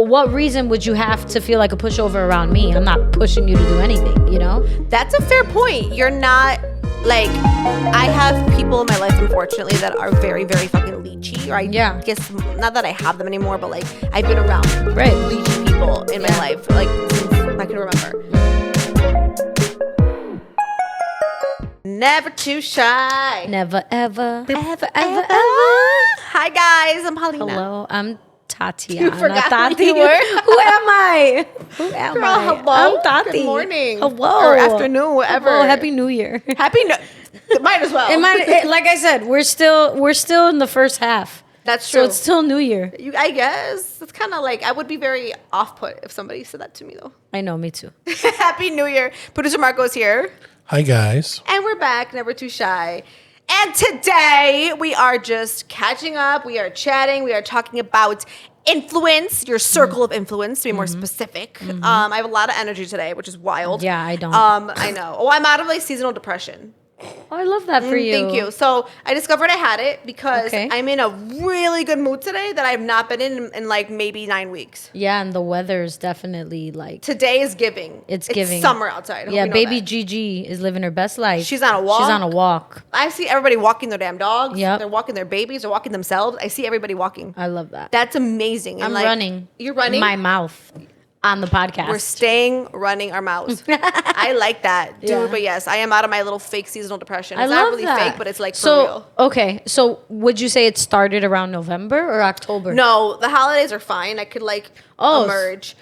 what reason would you have to feel like a pushover around me? I'm not pushing you to do anything, you know? That's a fair point. You're not like, I have people in my life, unfortunately, that are very, very fucking leechy. Or I guess not that I have them anymore, but like I've been around leechy people in my life, like since I can remember. Never too shy. Never, ever. Hi guys, I'm Paulina. Hello, I'm Tatiana. You forgot Tati. who you were? Who am I? Who am Girl, I? hello. I'm Tati. Good morning. Hello. Or afternoon, whatever. Hello, Happy New Year. Might as well. Like I said, we're still in the first half. That's true. So it's still New Year. I guess it's kind of like, I would be very off-put if somebody said that to me though. I know, me too. Happy New Year. Producer Marco's here. Hi, guys. And we're back, Never Too Shy. And today we are just catching up. We are chatting. We are talking about influence, your circle of influence, to be more specific. I have a lot of energy today, which is wild. Yeah, I don't. I know. Oh, I'm out of like seasonal depression. Oh, I love that for you. Thank you. So I discovered I had it because Okay. I'm in a really good mood today that I've not been in like maybe 9 weeks. Yeah, and the weather's definitely like... Today is giving. It's giving. Summer outside. I Yeah, hope you know baby that. Gigi is living her best life. She's on a walk. She's on a walk. I see everybody walking their damn dogs. Yep. They're walking their babies. They're walking themselves. I see everybody walking. I love that. That's amazing. And I'm like, running. You're running? My mouth on the podcast. We're staying running our mouths. I like that, dude. Yeah. But yes, I am out of my little fake seasonal depression. It's I not love really that. fake, but it's like for so, real. Okay, so would you say it started around November or October? No, the holidays are fine. I could like emerge.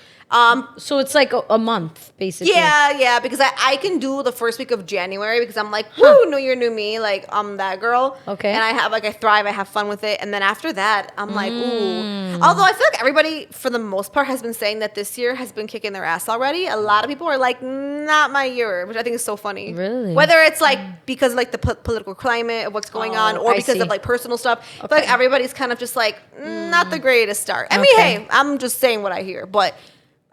So it's like a month, basically. Yeah, because I can do the first week of January because I'm like, woo, New Year, new me. Like, I'm that girl. Okay. And I thrive, I have fun with it. And then after that, I'm like, ooh. Although I feel like everybody, for the most part, has been saying that this year has been kicking their ass already. A lot of people are like, not my year, which I think is so funny. Really? Whether it's like because of like the political climate of what's going on or I because see. of like personal stuff. I feel like everybody's kind of just like, not the greatest start. I mean, hey, I'm just saying what I hear. But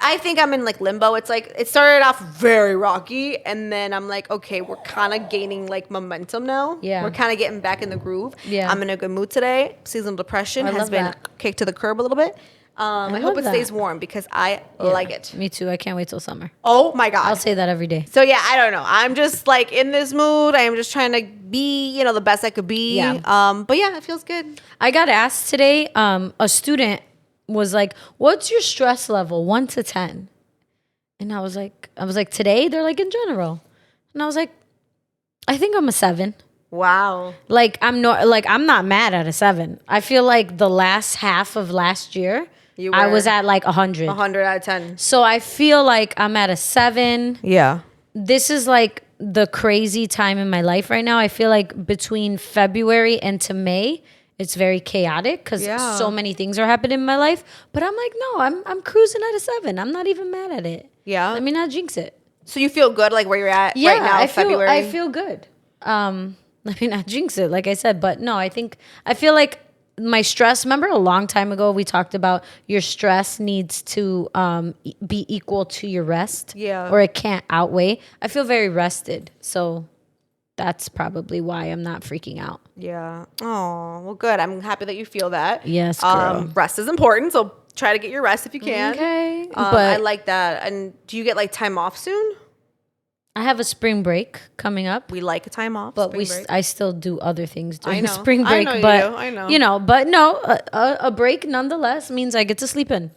I think I'm in like limbo. It's like it started off very rocky, and then I'm like, okay, we're kind of gaining like momentum now. Yeah. We're kind of getting back in the groove. Yeah. I'm in a good mood today. Seasonal depression I has love been that. kicked to the curb a little bit. I love hope it that. stays warm because I like it. Me too. I can't wait till summer. Oh my God. I'll say that every day. So yeah, I don't know. I'm just like in this mood. I am just trying to be, the best I could be. Yeah. But yeah, it feels good. I got asked today, a student was like, what's your stress level, 1 to 10? And I was like, today? They're like, in general. And I was like, I think I'm a 7. Wow. Like, I'm not mad at a 7. I feel like the last half of last year, I was at like 100. 100 out of 10. So I feel like I'm at a 7. Yeah. This is like the crazy time in my life right now. I feel like between February and to May, it's very chaotic because so many things are happening in my life. But I'm like, no, I'm cruising at a 7. I'm not even mad at it. Yeah. Let me not jinx it. So you feel good like where you're at right now, February? I feel good. Let me not jinx it, like I said. But no, I feel like my stress, remember a long time ago we talked about your stress needs to be equal to your rest. Yeah. Or it can't outweigh. I feel very rested. So that's probably why I'm not freaking out. Yeah. Oh, well, good. I'm happy that you feel that. Yes, girl. Rest is important, so try to get your rest if you can. Okay. But I like that. And do you get like time off soon? I have a spring break coming up. We like a time off, But spring break. I still do other things during know. spring I break. know you but do. I know. But no, a break nonetheless means I get to sleep in.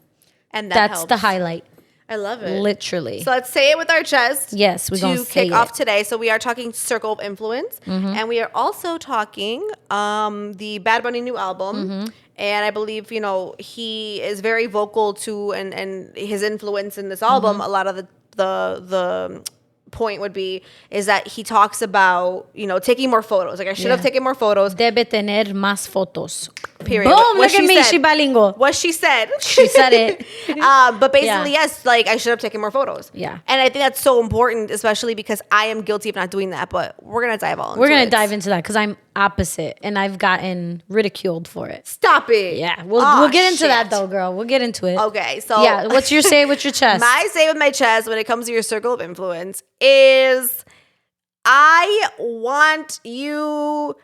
And That's helps. the highlight. I love it. Literally. So let's say it with our chest. Yes, we're gonna to say kick off it. today. So we are talking Circle of Influence, and we are also talking the Bad Bunny new album. And I believe he is very vocal to and his influence in this album. A lot of the point would be is that he talks about taking more photos. Like I should have taken more photos. Debe tener más fotos. Period. Boom! What Look at she me, said. she bilingual. What she said. She said it. But basically, Yeah. yes, like I should have taken more photos. Yeah. And I think that's so important, especially because I am guilty of not doing that. But we're gonna dive all into We're gonna it. dive into that because I'm opposite and I've gotten ridiculed for it. Stop it. Yeah, we'll get into shit. that though, girl. We'll get into it. Okay, so Yeah, what's your say with your chest? My say with my chest when it comes to your circle of influence is I want you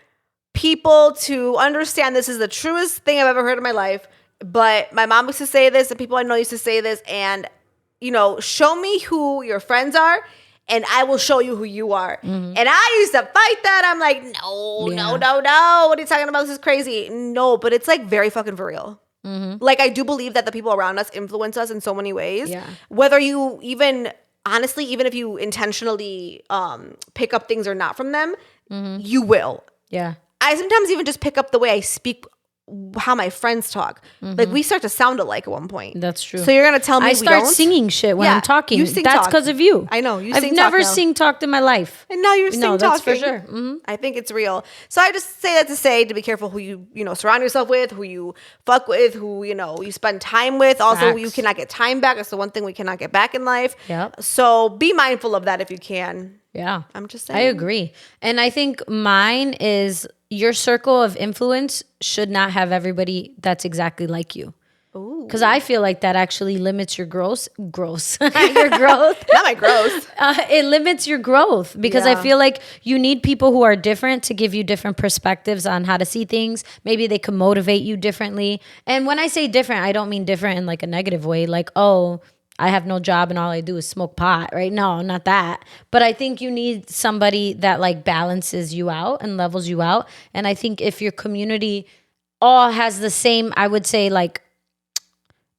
people to understand this is the truest thing I've ever heard in my life. but my mom used to say this, and people I know used to say this, and show me who your friends are, and I will show you who you are. And I used to fight that. I'm like, no. What are you talking about? This is crazy. No, but it's like very fucking for real. Like, I do believe that the people around us influence us in so many ways. Yeah. Whether you honestly, even if you intentionally pick up things or not from them, you will. Yeah. I sometimes even just pick up the way I speak, how my friends talk. Like, we start to sound alike at one point. That's true. So you're gonna tell me I we start don't? singing shit when Yeah, I'm talking. you sing That's talk. because of you. I know, you I've sing never talk now. sing talked in my life. And now you're sing No, that's for talking. sure. I think it's real. So I just say that to say to be careful who you surround yourself with, who you fuck with, who you spend time with. Also, Facts. you cannot get time back. That's the one thing we cannot get back in life. Yep. So be mindful of that if you can. Yeah. I'm just saying. I agree. And I think mine is your circle of influence should not have everybody that's exactly like you. Because I feel like that actually limits your growth. Your growth. Not my growth. It limits your growth because I feel like you need people who are different to give you different perspectives on how to see things. Maybe they can motivate you differently. And when I say different, I don't mean different in like a negative way. Like, oh, I have no job and all I do is smoke pot, right? No, not that. But I think you need somebody that like balances you out and levels you out. And I think if your community all has the same, I would say like,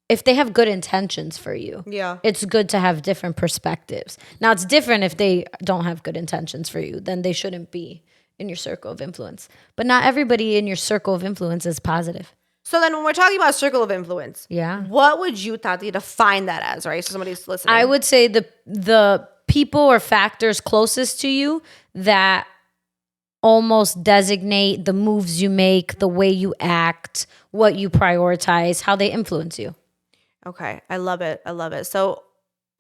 if they have good intentions for you, it's good to have different perspectives. Now, it's different if they don't have good intentions for you, then they shouldn't be in your circle of influence. But not everybody in your circle of influence is positive. So then when we're talking about circle of influence, what would you, Tati, define that as, right? So somebody's listening. I would say the people or factors closest to you that almost designate the moves you make, the way you act, what you prioritize, how they influence you. Okay. I love it. So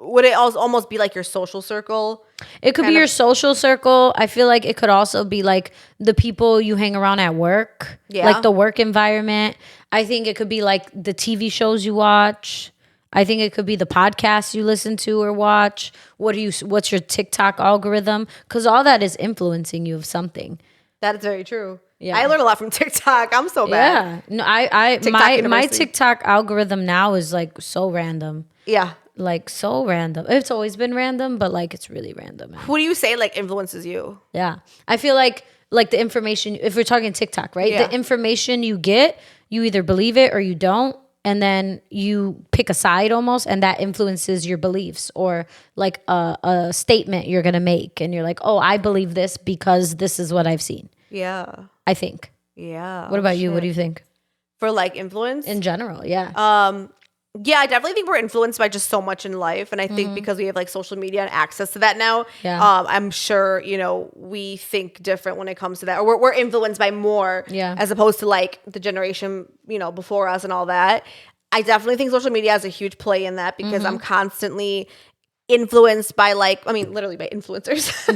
would it also almost be like your social circle? It could be your social circle. I feel like it could also be like the people you hang around at work, like the work environment. I think it could be like the TV shows you watch. I think it could be the podcasts you listen to or watch. What's your TikTok algorithm? Because all that is influencing you of something. That is very true. Yeah. I learned a lot from TikTok. I'm so bad. Yeah. No, my TikTok algorithm now is like so random. Yeah. Like so random. It's always been random, but like it's really random. Who do you say like influences you? Yeah. I feel like the information, if we're talking TikTok, right? Yeah. The information you get, you either believe it or you don't. And then you pick a side almost, and that influences your beliefs or like a statement you're going to make. And you're like, oh, I believe this because this is what I've seen. Yeah. I think. Yeah. What about you? What do you think? For like influence? In general, yeah. Yeah, I definitely think we're influenced by just so much in life. And I think because we have like social media and access to that now, I'm sure, we think different when it comes to that. Or we're influenced by more as opposed to like the generation, before us and all that. I definitely think social media has a huge play in that because I'm constantly influenced by literally by influencers,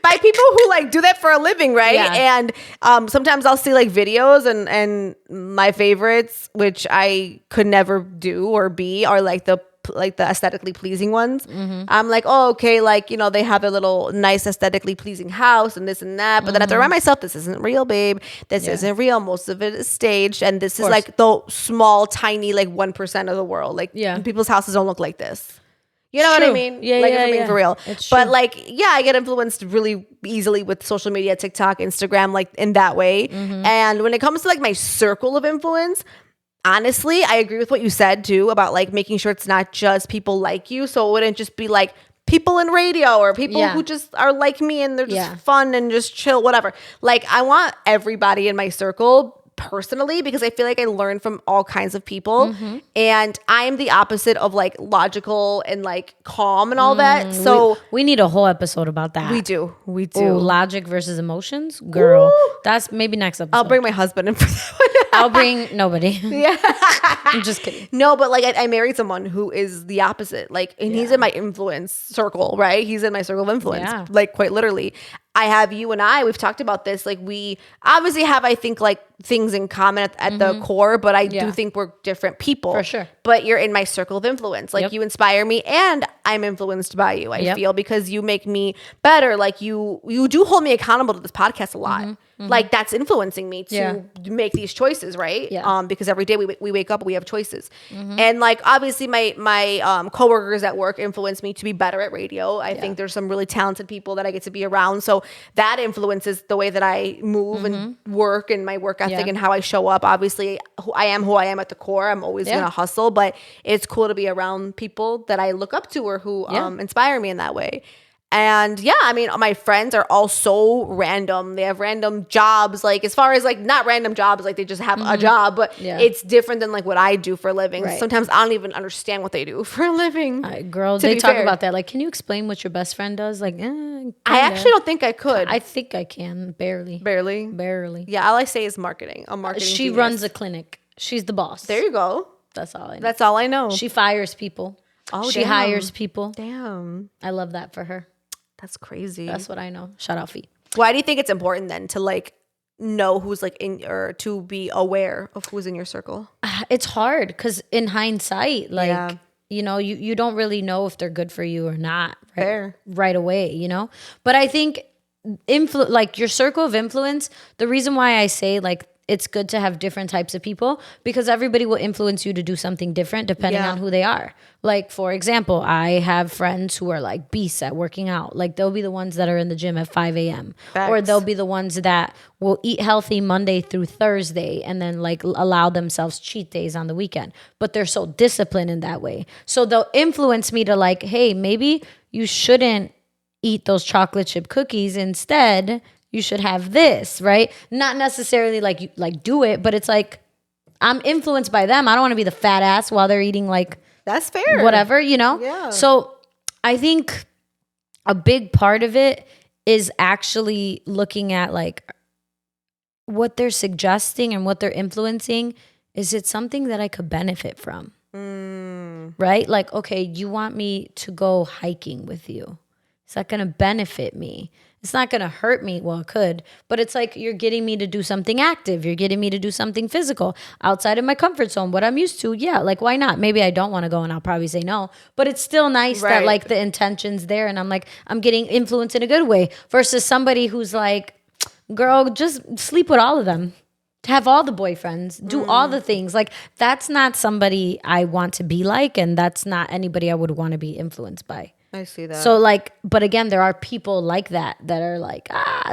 by people who like do that for a living, right? Yeah. And sometimes I'll see like videos and my favorites, which I could never do or be, are like the aesthetically pleasing ones. I'm like, oh, okay, like, they have a little nice aesthetically pleasing house and this and that. But then I have to remind myself, this isn't real, babe. This isn't real. Most of it is staged. And this is like the small, tiny, like 1% of the world. Like people's houses don't look like this. You know what I mean? Yeah, like, yeah, if I'm being for real. It's but true. like, I get influenced really easily with social media, TikTok, Instagram, like in that way. And when it comes to like my circle of influence, honestly, I agree with what you said too about like making sure it's not just people like you. So it wouldn't just be like people in radio or people who just are like me and they're just fun and just chill, whatever. Like, I want everybody in my circle personally, because I feel like I learn from all kinds of people, and I'm the opposite of like logical and like calm and all that. So we need a whole episode about that. we do. Ooh, logic versus emotions, girl. Ooh. That's maybe next episode. I'll bring my husband in for that one. I'll bring nobody. I'm just kidding. No, but like I married someone who is the opposite. Like, and he's in my influence circle, right? He's in my circle of influence, like quite literally. I have you and we've talked about this. Like, we obviously have, I think, like things in common at the core, but I Yeah. do think we're different people. For sure. But you're in my circle of influence. Like Yep. you inspire me and I'm influenced by you, I Yep. feel, because you make me better. Like you do hold me accountable to this podcast a lot. Like that's influencing me to Yeah. make these choices, right? Yeah. Because every day we wake up, we have choices. And like obviously my coworkers at work influence me to be better at radio. I think there's some really talented people that I get to be around. So that influences the way that I move and work and my work ethic Yeah. and how I show up. Obviously, I am who I am at the core. I'm always Yeah. gonna hustle, but it's cool to be around people that I look up to or who Yeah. inspire me in that way. And yeah, I mean, my friends are all so random. They have random jobs, like as far as like not random jobs, like they just have a job, but Yeah. it's different than like what I do for a living. Right. Sometimes I don't even understand what they do for a living. Girl, To they be talk fair. about that. Like, can you explain what your best friend does? Like, I kinda. actually don't think I could. I think I can barely. Barely. Yeah, Yeah, all I say is marketing. I'm marketing. she genius. runs a clinic. She's the boss. There you go. That's all I know. That's all I know. She fires people. Oh, she damn. hires people. Damn, I love that for her. that's crazy. That's what I know. Shout out Fee. Why do you think it's important then to like know who's like in or to be aware of who's in your circle? It's hard because in hindsight, like, Yeah. you know, you don't really know if they're good for you or not Fair. right away, you know? But I think like your circle of influence, the reason why I say like it's good to have different types of people because everybody will influence you to do something different depending Yeah. on who they are. Like, for example, I have friends who are like beasts at working out. Like, they'll be the ones that are in the gym at 5 a.m. Or Facts. they'll be the ones that will eat healthy Monday through Thursday and then like allow themselves cheat days on the weekend. But they're so disciplined in that way. So they'll influence me to like, hey, maybe you shouldn't eat those chocolate chip cookies. Instead, you should have this, right? Not necessarily like you like do it, but it's like I'm influenced by them. I don't want to be the fat ass while they're eating like That's fair. whatever, you know? Yeah. So I think a big part of it is actually looking at like what they're suggesting and what they're influencing. Is it something that I could benefit from? Right? Like, okay, you want me to go hiking with you. Is that going to benefit me? It's not going to hurt me. Well, it could, but it's like you're getting me to do something active. You're getting me to do something physical outside of my comfort zone, what I'm used to. Yeah, like why not? Maybe I don't want to go and I'll probably say no, but it's still nice that Right. like the intention's there and I'm like, I'm getting influenced in a good way versus somebody who's like, girl, just sleep with all of them. Have all the boyfriends, do all the things. Like that's not somebody I want to be like, and that's not anybody I would want to be influenced by. I see that. So like, but again, there are people like that are like,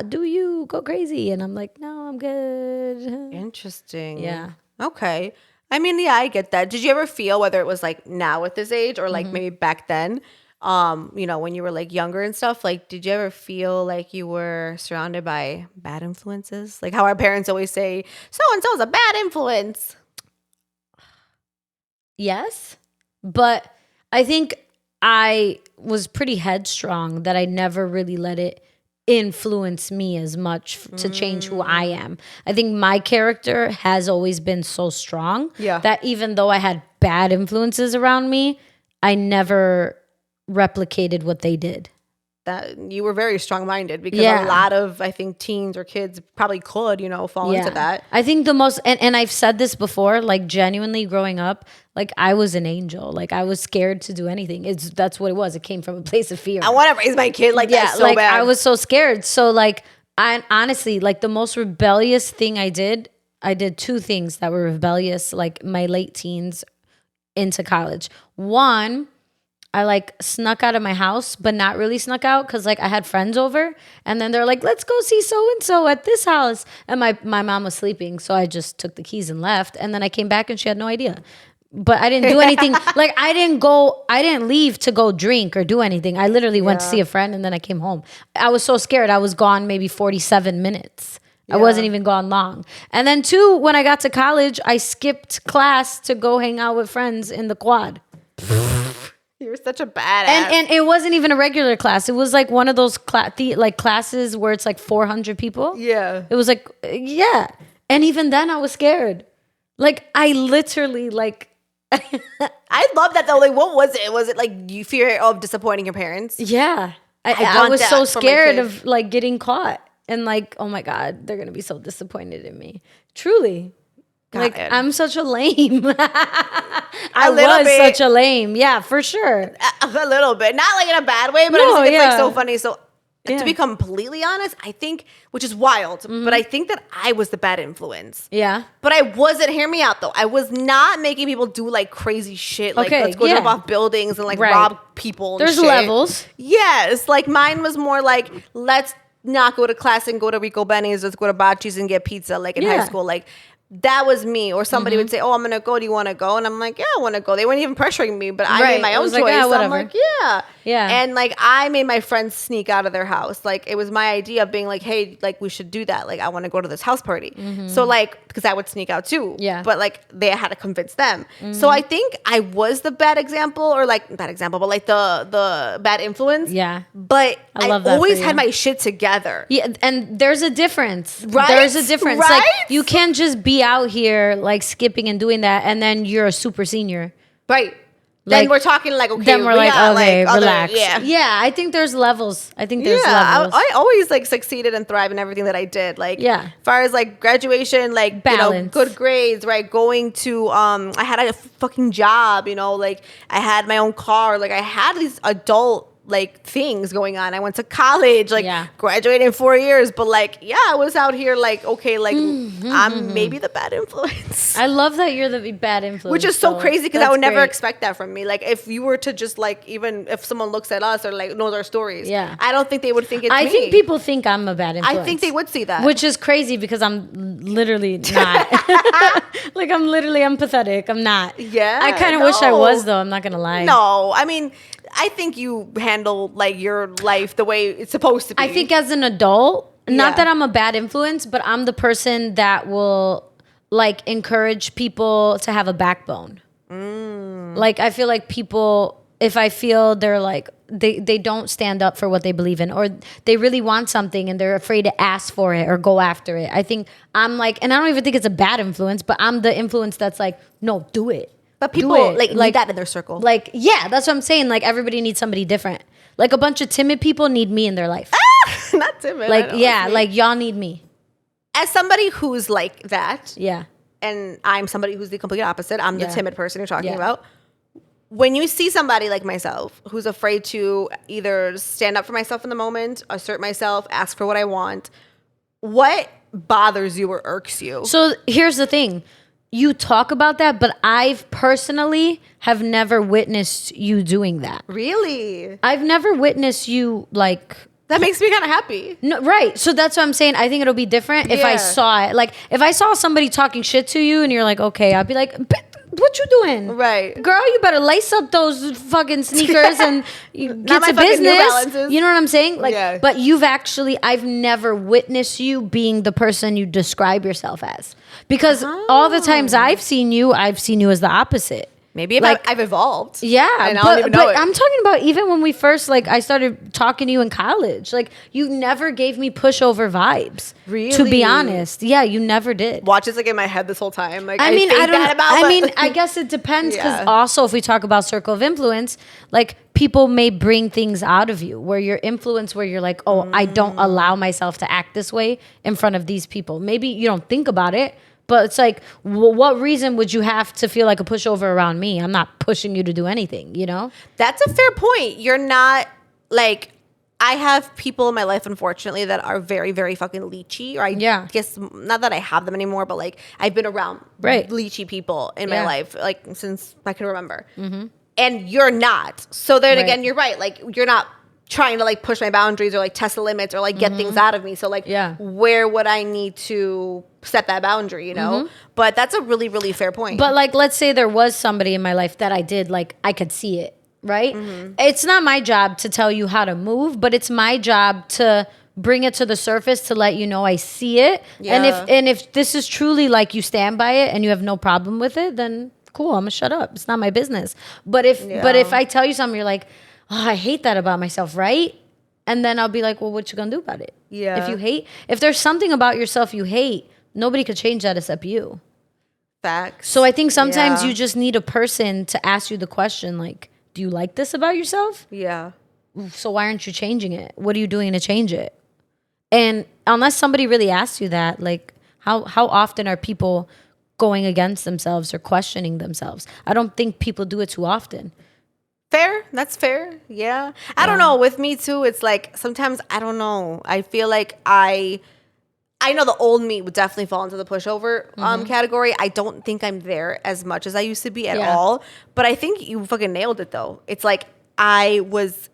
do you go crazy? And I'm like, no, I'm good. Interesting. Yeah. Okay. I mean, yeah, I get that. Did you ever feel whether it was like now at this age or like maybe back then, you know, when you were like younger and stuff, like did you ever feel like you were surrounded by bad influences? Like how our parents always say, so and so's a bad influence. Yes, but I think I was pretty headstrong that I never really let it influence me as much to change who I am. I think my character has always been so strong that even though I had bad influences around me, I never replicated what they did. That you were very strong-minded because Yeah. a lot of, I think, teens or kids probably could, you know, fall into that. I think the most, and I've said this before, like genuinely growing up, like I was an angel. Like I was scared to do anything. That's what it was. It came from a place of fear. I want to raise my kid like that so like bad. I was so scared. So like I honestly, like the most rebellious thing I did two things that were rebellious, like my late teens into college. One, I like snuck out of my house, but not really snuck out because like I had friends over and then they're like, let's go see so-and-so at this house. And my mom was sleeping. So I just took the keys and left. And then I came back and she had no idea. But I didn't do anything. Like I didn't leave to go drink or do anything. I literally went to see a friend and then I came home. I was so scared. I was gone maybe 47 minutes. I wasn't even gone long. And then two, when I got to college, I skipped class to go hang out with friends in the quad. You're such a badass. And it wasn't even a regular class. It was like one of those classes where it's like 400 people. Yeah. It was like, yeah. And even then I was scared. Like I literally like. I love that though. Like, what was it? Was it like you fear of disappointing your parents? Yeah. I want was that so for my scared kid. of like getting caught. And like, oh my God, they're going to be so disappointed in me. Truly. Like, God. I'm such a lame. I little was bit. such a lame. Yeah, for sure. A little bit, not like in a bad way, but I No, just think it's like yeah. so funny. So Yeah. to be completely honest, I think, which is wild, but I think that I was the bad influence. Yeah. But I wasn't, hear me out though, I was not making people do like crazy shit, like Okay, let's go yeah. jump off buildings and like Right. rob people and There's shit. levels. Yes, like mine was more like, let's not go to class and go to Rico Benny's, let's go to Bachi's and get pizza, like in high Yeah. school. Like that was me. Or somebody would say, oh, I'm gonna go, do you want to go? And I'm like, yeah, I want to go. They weren't even pressuring me, but I Right. made my It own was choice. like, yeah, So I'm whatever. like, yeah. Yeah. And like I made my friends sneak out of their house. Like it was my idea of being like, hey, like we should do that. Like I want to go to this house party. So like, because I would sneak out too. Yeah. But like they had to convince them. So I think I was the bad example, or like bad example, but like the bad influence. Yeah. But I I love that for always you. had my shit together. Yeah, and there's a difference. Right? There's a difference. Right? Like, you can't just be out here like skipping and doing that, and then you're a super senior. Right. Like, then we're talking like, okay. Then we're we like, got, okay, other- relax. yeah. Yeah, I think there's levels. I think there's Yeah, levels. I always like succeeded and thrived in everything that I did. Like, Yeah. as far as like graduation, like Balance. good grades, right? Going to I had a fucking job, like I had my own car, like I had these adult like things going on. I went to college, like Yeah. graduated in 4 years, but like I was out here like okay, like Mm-hmm, I'm maybe the bad influence. I love that you're the bad influence. Which is so though. crazy because I That's would never great. expect that from me. Like if you were to just like, even if someone looks at us or like knows our stories, Yeah. I don't think they would think it's I me. think people think I'm a bad influence. I think they would see that. Which is crazy because I'm literally not. Like, I'm literally empathetic. I'm not. Yeah, I kind of wish I no. was, though. I'm not going to lie. No, I mean, I think you handle like your life the way it's supposed to be. I think as an adult, not Yeah. that I'm a bad influence, but I'm the person that will like encourage people to have a backbone. Like, I feel like people, if I feel they're like, they don't stand up for what they believe in, or they really want something and they're afraid to ask for it or go after it. I think I'm like, and I don't even think it's a bad influence, but I'm the influence that's like, no, do it. but Do people it. like need that in their circle. Like, yeah, that's what I'm saying. Like, everybody needs somebody different. Like, a bunch of timid people need me in their life. Not timid. Like, I know, yeah, it's me. like y'all need me. as somebody who's like that, Yeah. and I'm somebody who's the complete opposite. I'm the Yeah. timid person you're talking Yeah. about. When you see somebody like myself who's afraid to either stand up for myself in the moment, assert myself, ask for what I want, what bothers you or irks you? So here's the thing. You talk about that, but I've personally have never witnessed you doing that. Really? I've never witnessed you like That makes me kind of happy. no, right. So that's what I'm saying. I think it'll be different if I Yeah. saw it. Like, if I saw somebody talking shit to you and you're like, okay, I'd be like, what you doing? Right. Girl, you better lace up those fucking sneakers and you get my to fucking New business. Balances. You know what I'm saying? Like, Yeah. but I've never witnessed you being the person you describe yourself as. Because all the times I've seen you as the opposite. Maybe Like- I've evolved. Yeah, And I don't even know it. I'm talking about even when we first I started talking to you in college. Like, you never gave me pushover vibes. To Really? be honest, yeah, you never did. Watch is like in my head this whole time. Like I mean, think I don't. that about, I but- mean, I guess it depends because Yeah. also if we talk about circle of influence, like people may bring things out of you where you're influenced, where you're like, oh, I don't allow myself to act this way in front of these people. Maybe you don't think about it. But it's like, what reason would you have to feel like a pushover around me? I'm not pushing you to do anything, you know? That's a fair point. You're not like, I have people in my life, unfortunately, that are very, very fucking leechy. Or I Yeah. guess not that I have them anymore, but like I've been around Right. leechy people in my Yeah. life, like since I can remember. And you're not. So then Right. again, you're right. Like you're not trying to like push my boundaries or like test the limits or like get things out of me. So like, Yeah. where would I need to set that boundary? You know. But that's a really, really fair point. But like, let's say there was somebody in my life that I did, like, I could see it, right? It's not my job to tell you how to move, but it's my job to bring it to the surface to let you know I see it. Yeah. And if this is truly like you stand by it and you have no problem with it, then cool, I'm gonna shut up. It's not my business. But if I tell you something, you're like, oh, I hate that about myself, right? And then I'll be like, well, what you gonna do about it? Yeah. If there's something about yourself you hate, nobody could change that except you. Facts. So I think sometimes Yeah. you just need a person to ask you the question, like, do you like this about yourself? Yeah. So why aren't you changing it? What are you doing to change it? And unless somebody really asks you that, like, How often are people going against themselves or questioning themselves? I don't think people do it too often. Fair. That's fair. Yeah. I don't know. With me too, it's like sometimes I don't know. I feel like I know the old me would definitely fall into the pushover category. I don't think I'm there as much as I used to be at all. But I think you fucking nailed it though. It's like I was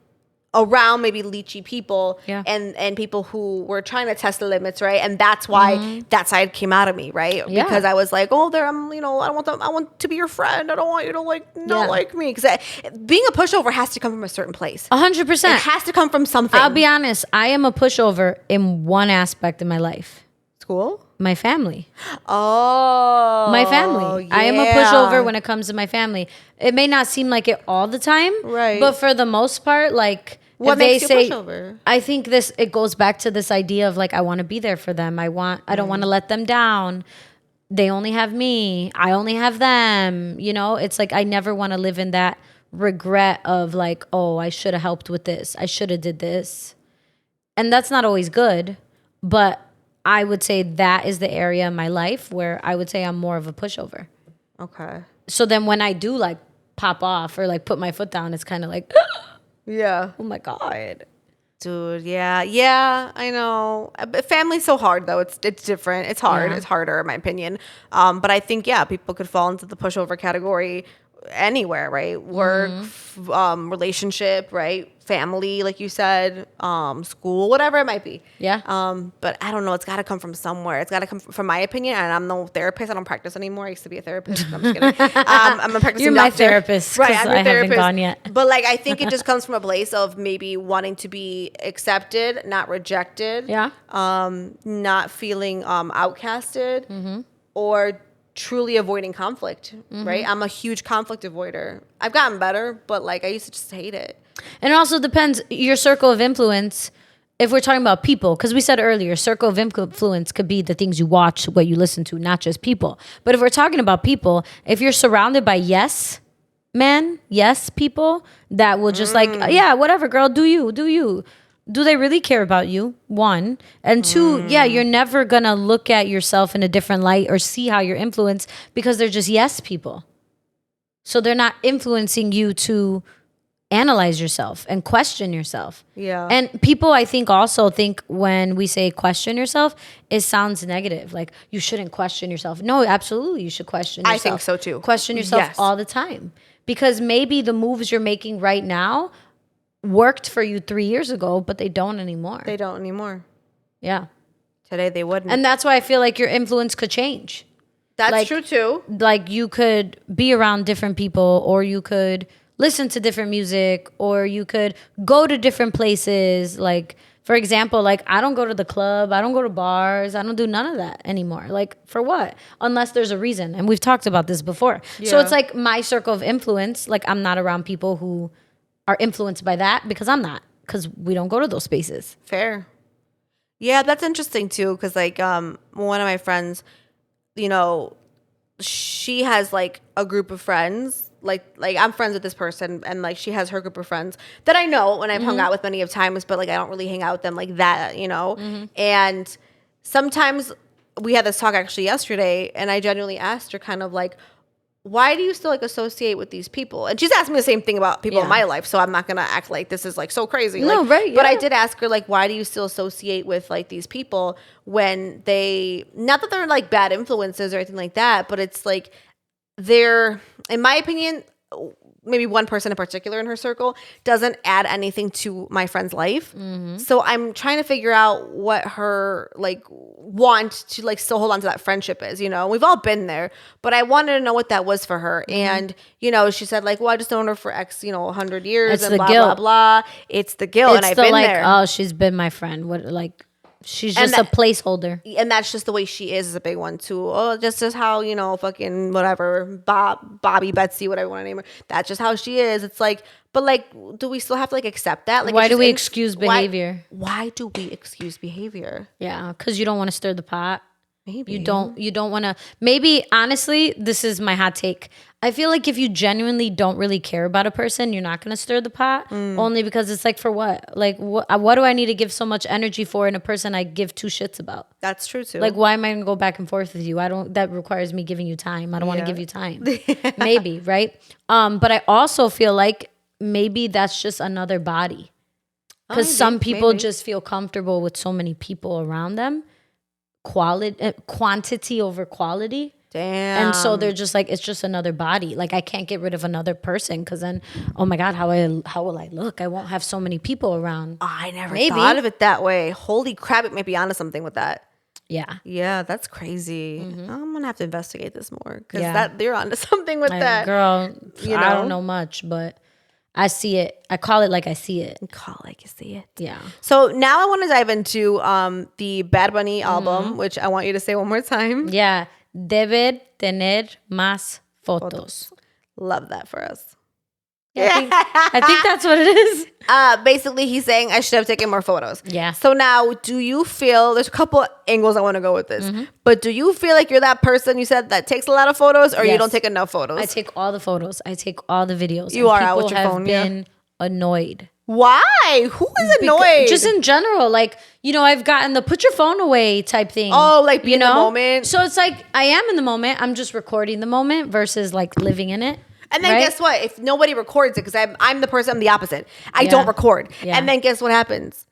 around maybe leechy people and people who were trying to test the limits, right? And that's why that side came out of me, right? Yeah. Because I was like, oh, I want to be your friend. I don't want you to not like me. Because being a pushover has to come from a certain place. 100%. It has to come from something. I'll be honest. I am a pushover in one aspect of my life. School? My family. Oh. My family. I am a pushover when it comes to my family. It may not seem like it all the time. Right. But for the most part, like, what if makes they you say, pushover? I think it goes back to this idea of like, I want to be there for them. I don't want to let them down. They only have me. I only have them. You know, it's like, I never want to live in that regret of like, oh, I should have helped with this. I should have did this. And that's not always good, but I would say that is the area in my life where I would say I'm more of a pushover. Okay. So then when I do like pop off or like put my foot down, it's kind of like, yeah. oh my God. Dude, yeah, I know. But family's so hard though. It's different. It's hard. Yeah. It's harder in my opinion. But I think people could fall into the pushover category anywhere, right? Work, relationship, right? Family, like you said, school, whatever it might be. Yeah. But I don't know. It's got to come from somewhere. It's got to come from my opinion. And I'm no therapist. I don't practice anymore. I used to be a therapist. I'm just kidding. I'm a practicing You're my doctor. therapist, right? 'cause I'm your I haven't therapist. gone yet. But like, I think it just comes from a place of maybe wanting to be accepted, not rejected. Yeah. Not feeling outcasted, or truly avoiding conflict. Right. I'm a huge conflict avoider. I've gotten better, but like I used to just hate it. And it also depends your circle of influence. If we're talking about people, because we said earlier, circle of influence could be the things you watch, what you listen to, not just people. But if we're talking about people, if you're surrounded by yes people that will just like, yeah, whatever, girl, do you. Do they really care about you? One. And two, you're never going to look at yourself in a different light or see how you're influenced because they're just yes people. So they're not influencing you to analyze yourself and question yourself. Yeah. And people, I think, also think when we say question yourself, it sounds negative. Like you shouldn't question yourself. No, absolutely. You should question yourself. I think so too. Question yourself all the time. Because maybe the moves you're making right now worked for you 3 years ago, but they don't anymore. They don't anymore. Yeah. Today they wouldn't. And that's why I feel like your influence could change. That's like, true too. Like you could be around different people, or you could listen to different music, or you could go to different places. Like, for example, like I don't go to the club, I don't go to bars, I don't do none of that anymore. Like for what? Unless there's a reason. And we've talked about this before. Yeah. So it's like my circle of influence, like I'm not around people who are influenced by that because I'm not, because we don't go to those spaces. Fair. Yeah, that's interesting too, because like one of my friends, she has like a group of friends. Like I'm friends with this person, and like she has her group of friends that I know and I've hung out with many of times, but like I don't really hang out with them like that, And sometimes we had this talk actually yesterday, and I genuinely asked her kind of like, why do you still like associate with these people? And she's asked me the same thing about people in my life, so I'm not gonna act like this is like so crazy. No, like, right? Yeah. But I did ask her like, why do you still associate with like these people when they, not that they're like bad influences or anything like that, but it's like they're, in my opinion, maybe one person in particular in her circle doesn't add anything to my friend's life. Mm-hmm. So I'm trying to figure out what her like want to like still hold on to that friendship is, We've all been there, but I wanted to know what that was for her. Mm-hmm. And, she said like, well, I just known her for X, 100 years it's and the blah, guilt. blah, blah. It's the guilt. It's and I've the been like, there. Oh, she's been my friend. What, like, she's just a placeholder. And that's just the way she is a big one too. Oh, just how, fucking whatever, Bobby, Betsy, whatever you want to name her. That's just how she is. It's like, but like, do we still have to like accept that? Like, why do we excuse behavior? Why do we excuse behavior? Yeah, because you don't want to stir the pot. Maybe. You don't want to. Maybe, honestly, this is my hot take. I feel like if you genuinely don't really care about a person, you're not going to stir the pot. Only because it's like, for what? Like, what do I need to give so much energy for in a person I give two shits about? That's true too. Like, why am I going to go back and forth with you? That requires me giving you time. I don't want to give you time. Maybe, right? But I also feel like maybe that's just another body. Because some people just feel comfortable with so many people around them. Quantity over quality. Damn. And so they're just like, it's just another body. Like, I can't get rid of another person because then, oh my God, how will I look? I won't have so many people around. I never thought of it that way. Holy crap, it may be onto something with that. Yeah. Yeah, that's crazy. I'm going to have to investigate this more because you're onto something with that. Girl, I don't know much, but I see it. I call it like I see it. You call it like you see it. Yeah. So now I want to dive into the Bad Bunny album, which I want you to say one more time. Yeah. Debe tener más fotos. Love that for us. Yeah, I think that's what it is. Basically, he's saying I should have taken more photos. Yeah. So now, do you feel, there's a couple angles I want to go with this, but do you feel like you're that person you said that takes a lot of photos, or you don't take enough photos? I take all the photos. I take all the videos. You are out with your phone. People have been annoyed. Why? Who is annoyed? Just in general, like, I've gotten the put your phone away type thing. Oh, like be in the moment. So it's like I am in the moment. I'm just recording the moment versus like living in it. And then guess what? If nobody records it, because I'm the person, I'm the opposite. I don't record. Yeah. And then guess what happens?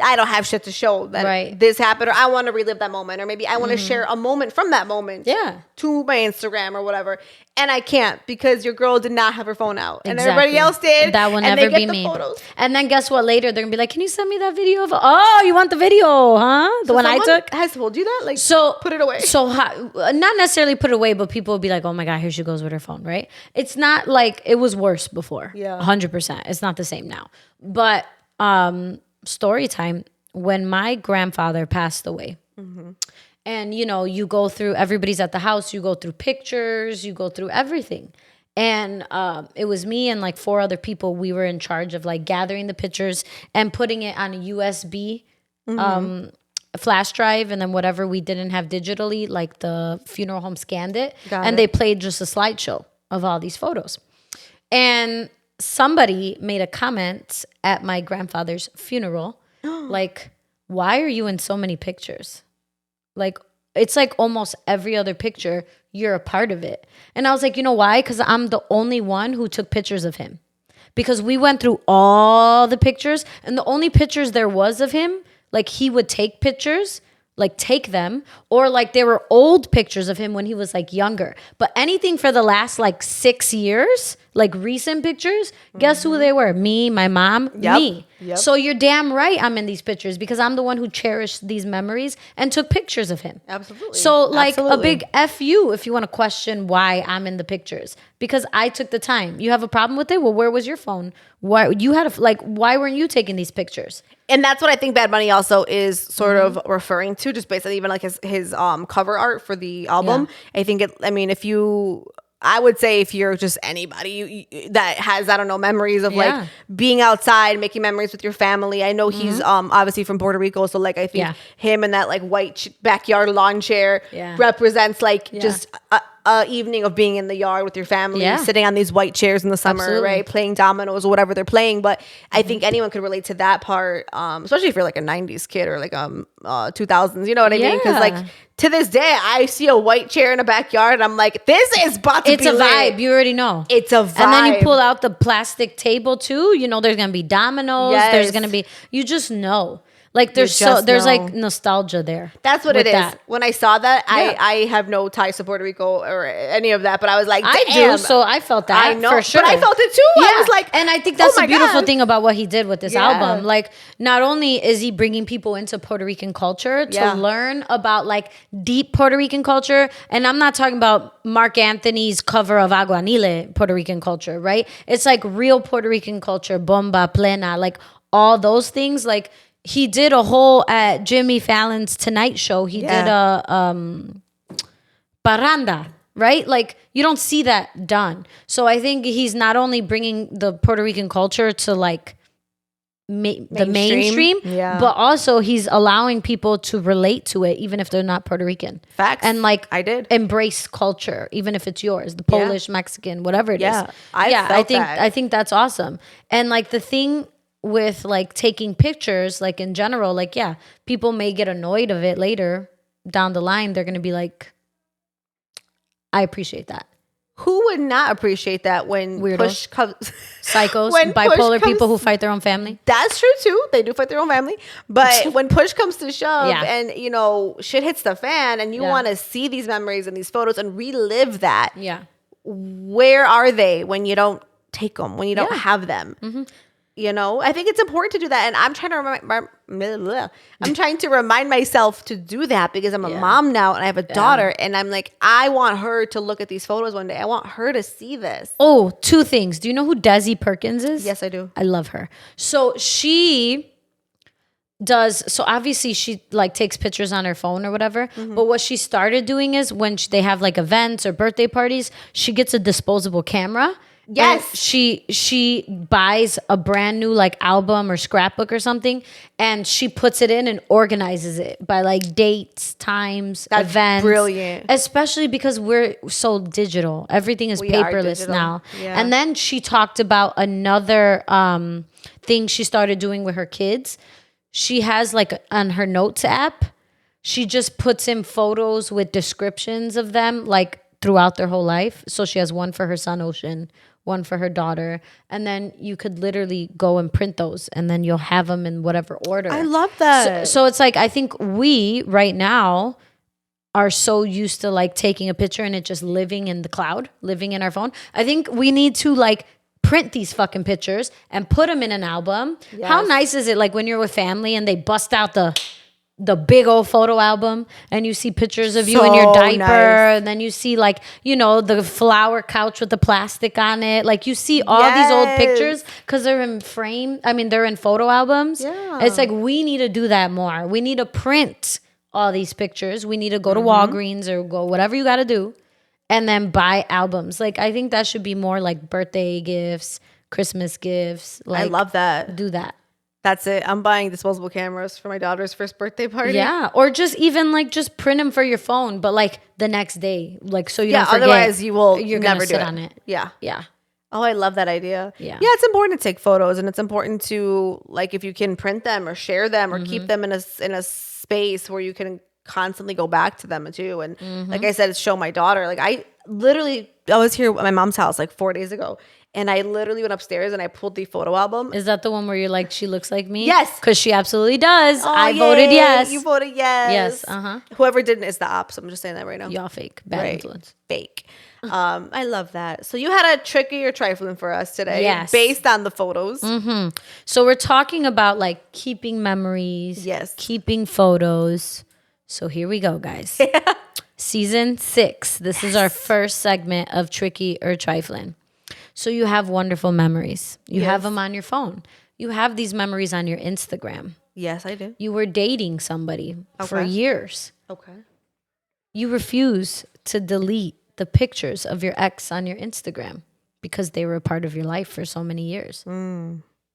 I don't have shit to show that this happened, or I want to relive that moment, or maybe I want to share a moment from that moment to my Instagram or whatever. And I can't because your girl did not have her phone out. And everybody else did. That will never be me. Photos. And then guess what? Later, they're going to be like, can you send me that video of, oh, you want the video, huh? The one I took? Has told you that? Like, so put it away. So not necessarily put it away, but people will be like, oh my God, here she goes with her phone, right? It's not like, it was worse before. Yeah. 100%. It's not the same now. But story time. When my grandfather passed away, and you go through, everybody's at the house, you go through pictures, you go through everything. And it was me and like 4 other people. We were in charge of like gathering the pictures and putting it on a USB flash drive, and then whatever we didn't have digitally, like the funeral home scanned it. They played just a slideshow of all these photos. And somebody made a comment at my grandfather's funeral. Like, why are you in so many pictures? Like, it's like almost every other picture, you're a part of it. And I was like, you know why? Because I'm the only one who took pictures of him. Because we went through all the pictures, and the only pictures there was of him, like he would take pictures, like take them, or like there were old pictures of him when he was like younger. But anything for the last like 6 years, like recent pictures, guess who they were? Me, my mom, me. Yep. So you're damn right I'm in these pictures because I'm the one who cherished these memories and took pictures of him. Absolutely. So like a big F you if you want to question why I'm in the pictures, because I took the time. You have a problem with it? Well, where was your phone? Why weren't you taking these pictures? And that's what I think Bad Bunny also is sort of referring to, just based on even like his cover art for the album. Yeah. I would say if you're just anybody that has, I don't know, memories of like being outside, making memories with your family. I know he's obviously from Puerto Rico. So like I think him and that like white backyard lawn chair represents like just a evening of being in the yard with your family, sitting on these white chairs in the summer, right? Playing dominoes or whatever they're playing. But I think anyone could relate to that part, especially if you're like a 90s kid or like 2000s, you know what I mean? Because like to this day, I see a white chair in a backyard and I'm like, this is about to be a vibe. You already know. It's a vibe. And then you pull out the plastic table too. You know, there's going to be dominoes. Yes. There's going to be, you just know. Like there's like nostalgia there. That's what it is. When I saw that, I have no ties to Puerto Rico or any of that, but I was like, damn. I do, so I felt that. I know, for sure. But I felt it too. Yeah. I was like, and I think that's the beautiful thing about what he did with this album. Like, not only is he bringing people into Puerto Rican culture to learn about like deep Puerto Rican culture, and I'm not talking about Mark Anthony's cover of Aguanile Puerto Rican culture, right? It's like real Puerto Rican culture, bomba, plena, like all those things, like. He did a whole at Jimmy Fallon's Tonight Show. He did a parranda, right? Like you don't see that done. So I think he's not only bringing the Puerto Rican culture to like the mainstream, but also he's allowing people to relate to it, even if they're not Puerto Rican. Facts. And like, I did embrace culture, even if it's yours, the Polish, Mexican, whatever it is. I think that's awesome. And like the thing with like taking pictures, like in general, like, people may get annoyed of it later down the line. They're going to be like, I appreciate that. Who would not appreciate that when Weirdos. push comes? Psychos, bipolar people who fight their own family. That's true too. They do fight their own family. But when push comes to shove and, shit hits the fan and you want to see these memories and these photos and relive that. Yeah. Where are they when you don't take them, when you don't have them? Mm-hmm. I think it's important to do that. And I'm trying to remind myself to do that because I'm a mom now and I have a daughter and I'm like, I want her to look at these photos one day. I want her to see this. Oh, two things. Do you know who Desi Perkins is? Yes, I do. I love her. So she obviously she like takes pictures on her phone or whatever. Mm-hmm. But what she started doing is when they have like events or birthday parties, she gets a disposable camera. Yes. And she buys a brand new like album or scrapbook or something and she puts it in and organizes it by like dates, times, events. Brilliant. Especially because we're so digital. Everything is paperless now. Yeah. And then she talked about another thing she started doing with her kids. She has like on her notes app, she just puts in photos with descriptions of them like throughout their whole life. So she has one for her son, Ocean, one for her daughter. And then you could literally go and print those and then you'll have them in whatever order. I love that. So it's like, I think we right now are so used to like taking a picture and it just living in the cloud, living in our phone. I think we need to like print these fucking pictures and put them in an album. Yes. How nice is it like when you're with family and they bust out the big old photo album and you see pictures of you in your diaper and then you see like, the flower couch with the plastic on it. Like you see all these old pictures because they're in they're in photo albums. Yeah. It's like we need to do that more. We need to print all these pictures. We need to go to Walgreens or go whatever you got to do and then buy albums. Like I think that should be more like birthday gifts, Christmas gifts. Like, I love that. Do that. That's it. I'm buying disposable cameras for my daughter's first birthday party. Yeah. Or just even like just print them for your phone, but like the next day. Like so you don't forget. Otherwise you're never sit on it. Yeah. Yeah. Oh, I love that idea. Yeah. Yeah, it's important to take photos and it's important to like if you can print them or share them or keep them in a space where you can constantly go back to them too. And like I said, show my daughter. Like I was here at my mom's house like 4 days ago. And I literally went upstairs and I pulled the photo album. Is that the one where you're like, she looks like me? Yes. Because she absolutely does. I voted yes. You voted yes. Yes. Uh-huh. Whoever didn't is the ops. I'm just saying that right now. Y'all fake. Bad influence. Fake. I love that. So you had a tricky or trifling for us today. Yes. Based on the photos. Mm-hmm. So we're talking about like keeping memories. Yes. Keeping photos. So here we go, guys. Season 6. This is our first segment of Tricky or Trifling. So you have wonderful memories. You have them on your phone. You have these memories on your Instagram. Yes, I do. You were dating somebody for years. Okay. You refuse to delete the pictures of your ex on your Instagram because they were a part of your life for so many years.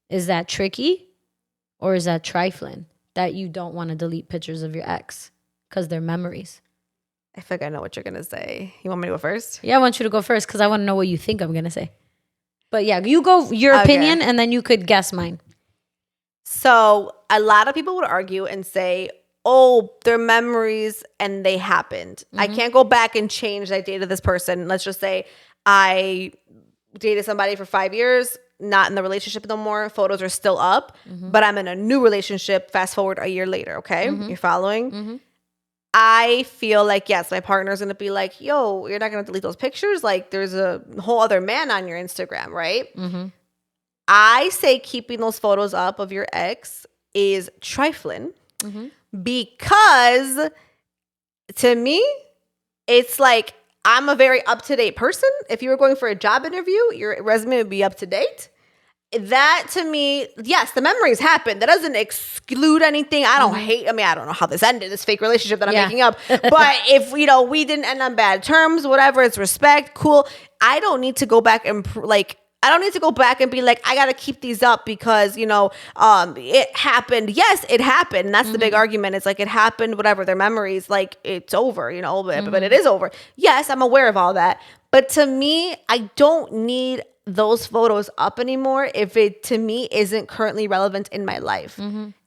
Is that tricky or is that trifling that you don't want to delete pictures of your ex because they're memories? I think I know what you're going to say. You want me to go first? Yeah, I want you to go first because I want to know what you think I'm going to say. But yeah, you go your opinion and then you could guess mine. So a lot of people would argue and say, oh, they're memories and they happened. I can't go back and change that I dated this person. Let's just say I dated somebody for 5 years, not in the relationship no more. Photos are still up, but I'm in a new relationship. Fast forward a year later, okay? You're following? I feel like, yes, my partner's going to be like, yo, you're not going to delete those pictures? Like, there's a whole other man on your Instagram, right? I say keeping those photos up of your ex is trifling because to me, it's like I'm a very up-to-date person. If you were going for a job interview, your resume would be up to date. That to me, yes, the memories happen. That doesn't exclude anything. I don't I don't know how this ended, this fake relationship that I'm making up. But if, we didn't end on bad terms, whatever, it's respect, cool. I don't need to go back and I don't need to go back and be like, I got to keep these up because, it happened. Yes, it happened. And that's the big argument. It's like, it happened, whatever, their memories, like, it's over, but it is over. Yes, I'm aware of all that. But to me, I don't need those photos up anymore if it, to me, isn't currently relevant in my life.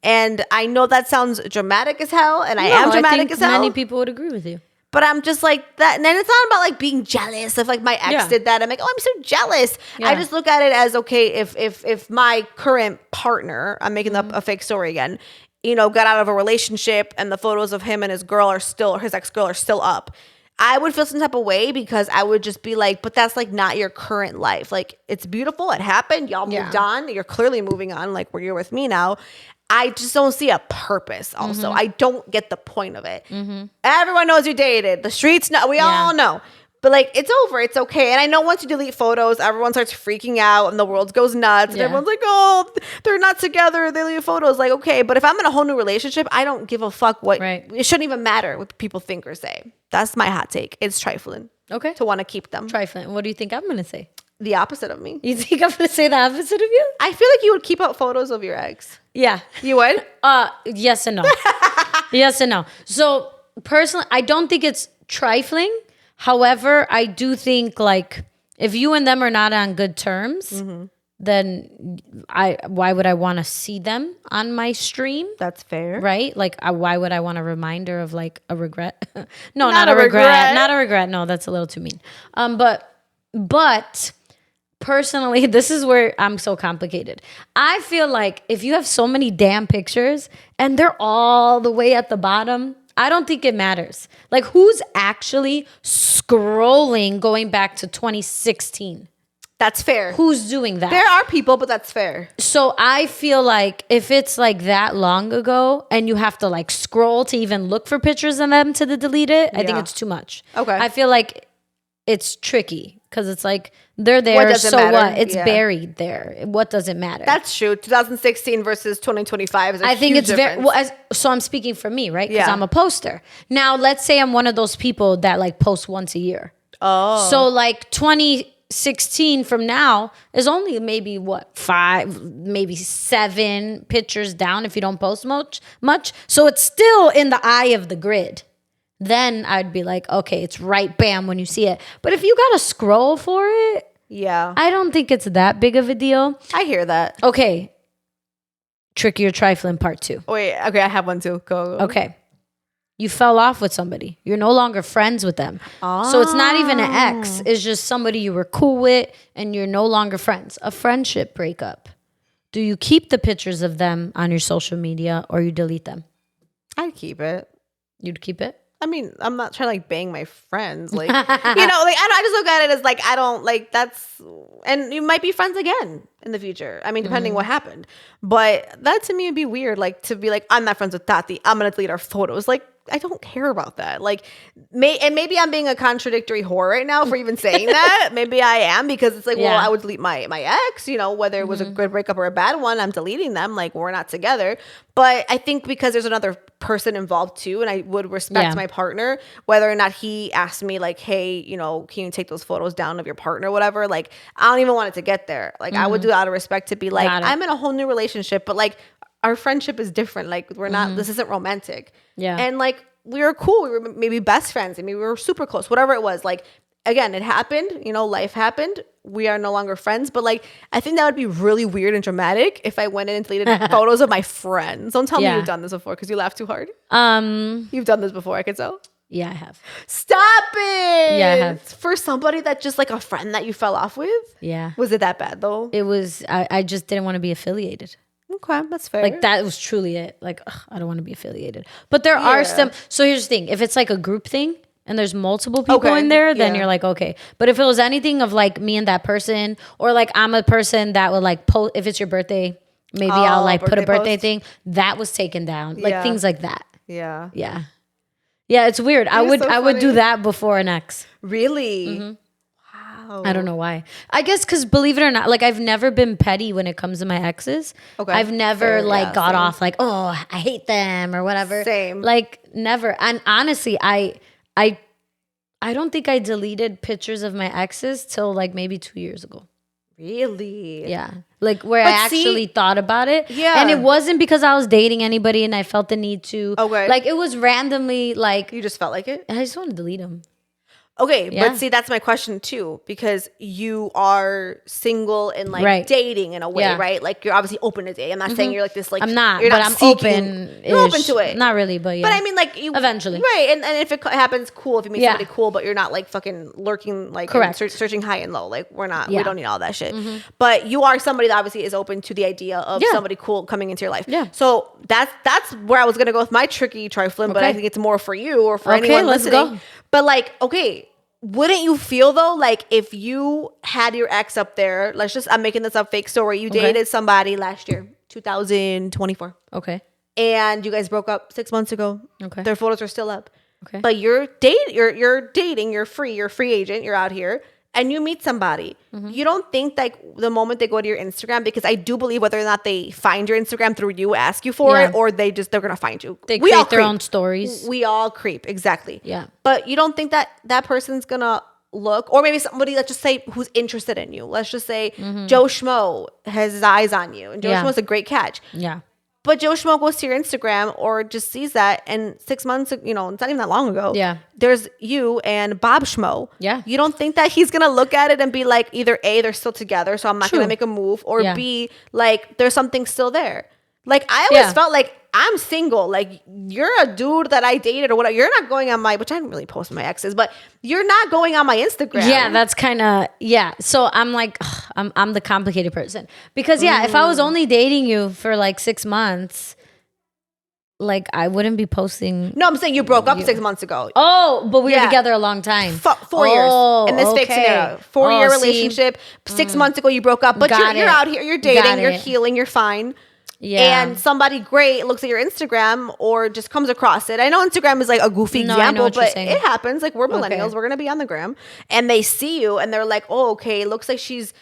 And I know that sounds dramatic as hell, and I am dramatic as hell. Many people would agree with you. But I'm just like that. And then it's not about like being jealous if like my ex did that. I'm like, oh, I'm so jealous. Yeah. I just look at it as, okay, if my current partner, I'm making up a fake story again, got out of a relationship and the photos of him and his ex-girl are still up, I would feel some type of way because I would just be like, but that's like not your current life. Like, it's beautiful. It happened. Y'all moved on. You're clearly moving on. Like, where you're with me now. I just don't see a purpose also. I don't get the point of it. Everyone knows you dated. The streets know. We all know. But like, it's over. It's okay. And I know once you delete photos, everyone starts freaking out and the world goes nuts. And everyone's like, oh, they're not together. They leave photos. Like, okay. But if I'm in a whole new relationship, I don't give a fuck what. Right. It shouldn't even matter what people think or say. That's my hot take. It's trifling. Okay. To want to keep them. Trifling. What do you think I'm going to say? The opposite of me. You think I'm going to say the opposite of you? I feel like you would keep up photos of your ex. Yeah. You would? Yes and no. Yes and no. So personally, I don't think it's trifling. However, I do think like if you and them are not on good terms, then why would I want to see them on my stream? That's fair. Right? Like why would I want a reminder of like a regret? No, not a regret. Not a regret. No, that's a little too mean. But personally, this is where I'm so complicated. I feel like if you have so many damn pictures and they're all the way at the bottom, I don't think it matters. Like, who's actually scrolling going back to 2016? That's fair. Who's doing that? There are people, but that's fair. So I feel like if it's like that long ago and you have to like scroll to even look for pictures of them to delete it, I think it's too much. Okay. I feel like it's tricky because it's like they're there, so matter? What? It's buried there. What does it matter? That's true. 2016 versus 2025 is a I think it's difference. very well. So I'm speaking for me, right? Because I'm a poster. Now, let's say I'm one of those people that like post once a year. Oh, so like 2016 from now is only maybe 5, maybe 7 pictures down if you don't post much. So it's still in the eye of the grid. Then I'd be like, okay, it's right bam when you see it. But if you got to scroll for it, I don't think it's that big of a deal. I hear that. Okay. Tricky or trifling part 2. Wait, okay, I have one too. Go. Okay. You fell off with somebody. You're no longer friends with them. Oh. So it's not even an ex. It's just somebody you were cool with and you're no longer friends. A friendship breakup. Do you keep the pictures of them on your social media or you delete them? I'd keep it. You'd keep it? I mean, I'm not trying to like bang my friends. Like, like I just look at it as like, I don't like that's, and you might be friends again in the future. I mean, depending what happened. But that to me would be weird. Like to be like, I'm not friends with Tati. I'm going to delete our photos. Like, I don't care about that. Like, maybe I'm being a contradictory whore right now for even saying that. Maybe I am because it's like, well, I would delete my ex, whether it was a good breakup or a bad one, I'm deleting them. Like, we're not together. But I think because there's another person involved too, and I would respect my partner, whether or not he asked me like, hey, can you take those photos down of your partner or whatever? Like, I don't even want it to get there. Like, I would do it out of respect to be like, I'm in a whole new relationship, but like, our friendship is different. Like, we're not, this isn't romantic. Yeah. And like, we were cool. We were maybe best friends. I mean, we were super close, whatever it was. Like, again, it happened, life happened. We are no longer friends. But like, I think that would be really weird and dramatic if I went in and deleted photos of my friends. Don't tell me you've done this before because you laugh too hard. You've done this before, I could tell. Yeah, I have. Stop it. Yeah, I have. For somebody that just like a friend that you fell off with? Yeah. Was it that bad though? It was, I just didn't want to be affiliated. Okay, that's fair. Like, that was truly it. Like, I don't want to be affiliated. But there are some. So here's the thing. If it's like a group thing and there's multiple people in there, then you're like, okay. But if it was anything of like me and that person, or like I'm a person that would like post, if it's your birthday, maybe I'll like put a birthday thing. That was taken down. Like things like that. Yeah. Yeah. Yeah, it's weird. I would do that before an ex. Really? Mm-hmm. I don't know why. I guess because believe it or not, like I've never been petty when it comes to my exes. Okay. I've never got off like, oh, I hate them or whatever. Same. Like never. And honestly, I don't think I deleted pictures of my exes till like maybe 2 years ago. Really? Yeah. Like where I actually thought about it. Yeah. And it wasn't because I was dating anybody and I felt the need to. Okay. Like it was randomly like. You just felt like it? I just want to delete them. Okay, Yeah. but see, that's my question too, because you are single and like dating in a way, right? Like you're obviously open to date. I'm not saying you're like this, like I'm not, you're but not I'm seeking, open. You're open to it. Not really, but yeah. But I mean, like you eventually, right? And if it happens, cool. If you meet somebody cool, but you're not like fucking lurking, like searching high and low. Like we're not. We don't need all that shit. But you are somebody that obviously is open to the idea of somebody cool coming into your life. Yeah. So that's where I was gonna go with my tricky trifling, but I think it's more for you or for anyone listening. Go. But like, okay. Wouldn't you feel though, like if you had your ex up there, I'm making this up, fake story. You dated somebody last year, 2024. Okay. And you guys broke up 6 months ago. Okay. Their photos are still up. Okay. But you're dating, you're free agent, you're out here, and you meet somebody. You don't think like the moment they go to your Instagram, because I do believe whether or not they find your Instagram through you, ask you for it, or they're gonna find you. They create their own stories. We all creep, exactly. Yeah. But you don't think that person's gonna look, or maybe somebody, let's just say, who's interested in you. Let's just say Joe Schmo has his eyes on you, and Joe Schmo's a great catch. Yeah. But Joe Schmo goes to your Instagram or just sees that, and 6 months, it's not even that long ago. Yeah. There's you and Bob Schmo. Yeah. You don't think that he's gonna look at it and be like, either A, they're still together, so I'm not gonna make a move, or B, like there's something still there. Like I always felt like I'm single. Like you're a dude that I dated or whatever. You're not going on my, which I didn't really post my exes, but you're not going on my Instagram. Yeah, that's kind of So I'm like, I'm the complicated person because if I was only dating you for like 6 months, like I wouldn't be posting. No, I'm saying you broke up 6 months ago. Oh, but we were together a long time. 4 years in this fake scenario. 4-year relationship. 6 months ago you broke up, but you're out here, you're dating, you're healing, you're fine. Yeah. And somebody great looks at your Instagram or just comes across it. I know Instagram is like a goofy example, but it happens. Like we're millennials, we're gonna be on the gram, and they see you and they're like, "Oh, okay, looks like she's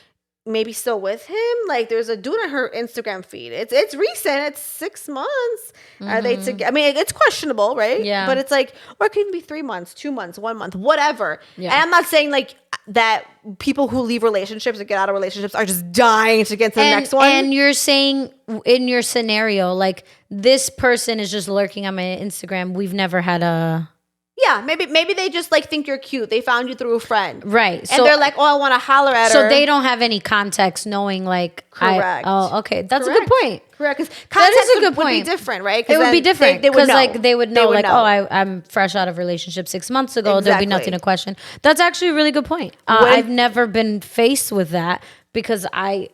maybe still with him." Like there's a dude on her Instagram feed. It's recent. It's 6 months. Are they together? I mean, it's questionable, right? Yeah. But it's like, or it could even be 3 months, 2 months, 1 month, whatever. Yeah. And I'm not saying like that people who leave relationships and get out of relationships are just dying to get to the next one. And you're saying in your scenario, like this person is just lurking on my Instagram. We've never had a... Yeah, maybe they just like think you're cute. They found you through a friend. Right. And they're like, "Oh, I want to holler at her." So they don't have any context knowing like... Correct. Okay. That's a good point. Correct. Because that is a good point. Would be different, right? It would be different. Because like they would know like, know. oh, I'm fresh out of a relationship 6 months ago. There'll be nothing to question. That's actually a really good point. I've never been faced with that because I...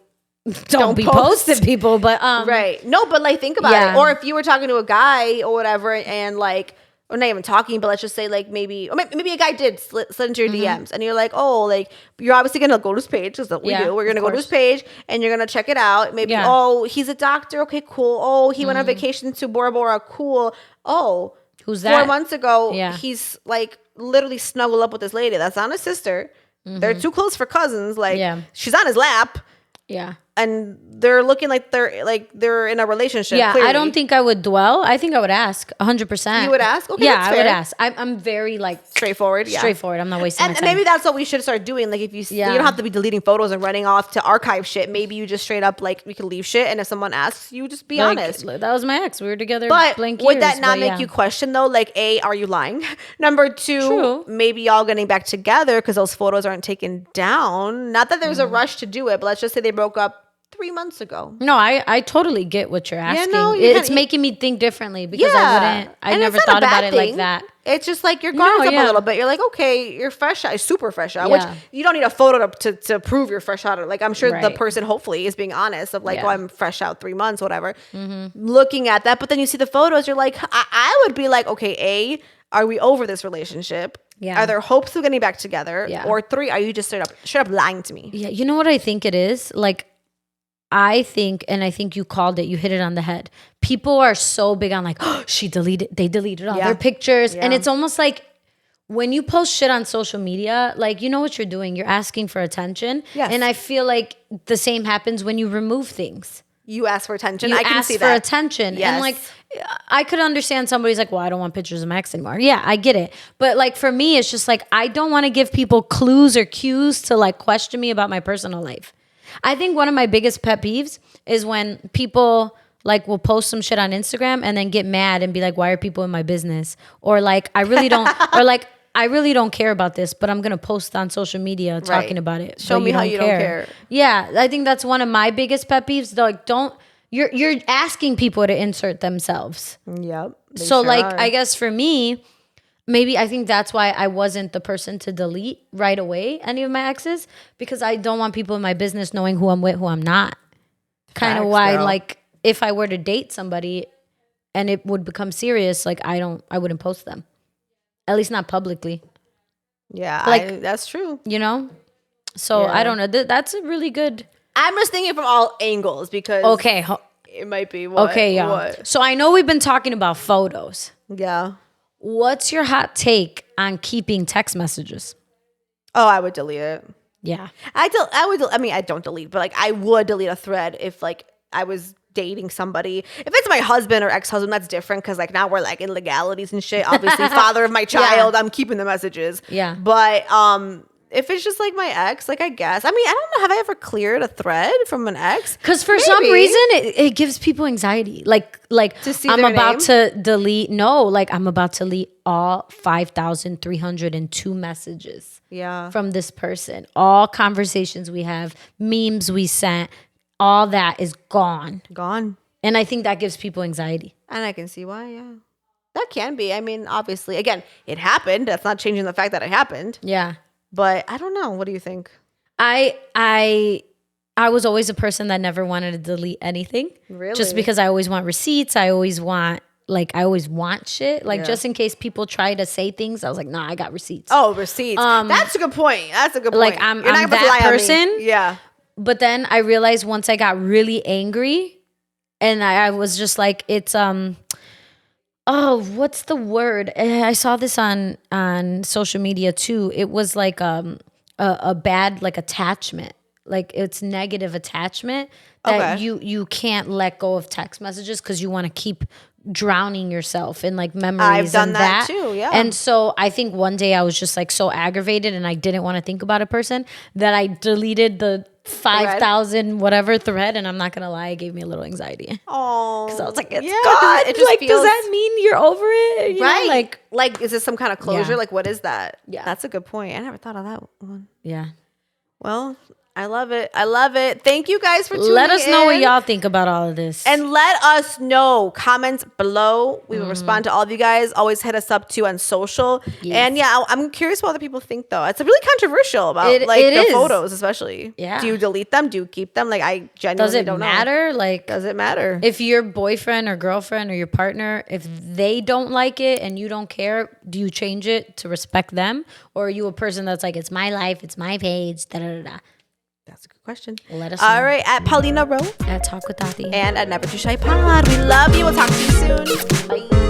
don't be posting people, but... Right. No, but like think about it. Or if you were talking to a guy or whatever and like... Or not even talking, but let's just say like maybe a guy did slid into your DMs and you're like, oh, like you're obviously going to go to his page because we do. We're going to go to his page and you're going to check it out. Maybe, oh, he's a doctor. Okay, cool. Oh, he went on vacation to Bora Bora. Cool. Oh, who's that? 4 months ago, he's like literally snuggled up with this lady. That's not his sister. They're too close for cousins. Like she's on his lap. Yeah. And they're looking like they're in a relationship. Yeah, clearly. I don't think I would dwell. I think I would ask 100%. You would ask? Okay, yeah, that's I fair. would ask. I'm very like straightforward. Yeah, straightforward. I'm not wasting my time. And maybe that's what we should start doing. Like if you don't have to be deleting photos and running off to archive shit. Maybe you just straight up like we can leave shit, and if someone asks, you just be honest. That was my ex. We were together. But blank would years, that not make you question though? Like, A, are you lying? Number two, maybe y'all getting back together because those photos aren't taken down. Not that there's a rush to do it, but let's just say they broke up 3 months ago. No, I totally get what you're asking. It's making me think differently because I never thought about it like that. It's just like you're guarding up a little bit. You're like, okay, you're fresh out, super fresh out, which you don't need a photo to prove you're fresh out. Like I'm sure the person hopefully is being honest of like, oh, I'm fresh out 3 months, whatever. Looking at that, but then you see the photos, you're like, I would be like, okay, A, are we over this relationship? Yeah. Are there hopes of getting back together? Yeah. Or 3, are you just straight up lying to me? Yeah. You know what I think it is? Like, I think you called it, you hit it on the head. People are so big on like, oh, they deleted all their pictures. Yeah. And it's almost like when you post shit on social media, like, you know what you're doing? You're asking for attention. Yes. And I feel like the same happens when you remove things. You ask for attention. I can see that. You ask for attention. Yes. And like, I could understand somebody's like, well, I don't want pictures of my ex anymore. Yeah, I get it. But like for me, it's just like, I don't want to give people clues or cues to like question me about my personal life. I think one of my biggest pet peeves is when people like will post some shit on Instagram and then get mad and be like, why are people in my business? Or like, I really don't, or like, I really don't care about this, but I'm going to post on social media talking about it. Show me how you don't care. Yeah. I think that's one of my biggest pet peeves. Like, you're asking people to insert themselves. Yep. So like, I guess for me, maybe I think that's why I wasn't the person to delete right away any of my exes, because I don't want people in my business knowing who I'm with, who I'm not. Kind of why, girl. Like, if I were to date somebody and it would become serious, like I wouldn't post them. At least not publicly. Yeah, like that's true. You know? So I don't know. That's a really good. I'm just thinking from all angles because it might be what. Okay, yeah. What? So I know we've been talking about photos. Yeah. What's your hot take on keeping text messages? Oh, I would delete it. Yeah. I would. I mean, I don't delete, but like I would delete a thread if like I was dating somebody. If it's my husband or ex-husband, that's different because like now we're like in legalities and shit. Obviously, father of my child, I'm keeping the messages. Yeah. But if it's just like my ex, like I guess. I mean, I don't know. Have I ever cleared a thread from an ex? Because for some reason, it gives people anxiety. Like to see I'm their about name? to delete. No, like I'm about to delete all 5,302 messages. Yeah. From this person, all conversations we have, memes we sent. All that is gone. And I think that gives people anxiety. And I can see why, yeah. That can be. I mean, obviously, again, it happened. That's not changing the fact that it happened. Yeah. But I don't know. What do you think? I was always a person that never wanted to delete anything. Really? Just because I always want receipts. I always want shit. Like just in case people try to say things, I was like, nah, I got receipts. Oh, receipts. That's a good point. Like I'm that person. Yeah. But then I realized once I got really angry and I was just like, it's, what's the word? I saw this on social media too. It was like a bad, like attachment. Like it's negative attachment that you can't let go of text messages because you want to keep drowning yourself in like memories. I've done that too, yeah. And so I think one day I was just like so aggravated and I didn't want to think about a person that I deleted the 5,000 whatever thread, and I'm not gonna lie, it gave me a little anxiety. Oh, because I was like, it's gone. It just like, does that mean you're over it? You know? Like, is this some kind of closure? Yeah. Like, what is that? Yeah, that's a good point. I never thought of that one. Yeah. Well, I love it. I love it. Thank you guys for tuning in. Let us know what y'all think about all of this. And let us know. Comments below. We will respond to all of you guys. Always hit us up too on social. Yes. And yeah, I'm curious what other people think though. It's really controversial about the photos especially. Yeah. Do you delete them? Do you keep them? Like I genuinely don't know. Does it matter? Like, does it matter? If your boyfriend or girlfriend or your partner, if they don't like it and you don't care, do you change it to respect them? Or are you a person that's like, it's my life, it's my page, da-da-da-da? That's a good question. Let us know. All right, at Paulina Rowe. At Talk with Tati. And at Never Too Shy Pod. We love you. We'll talk to you soon. Bye.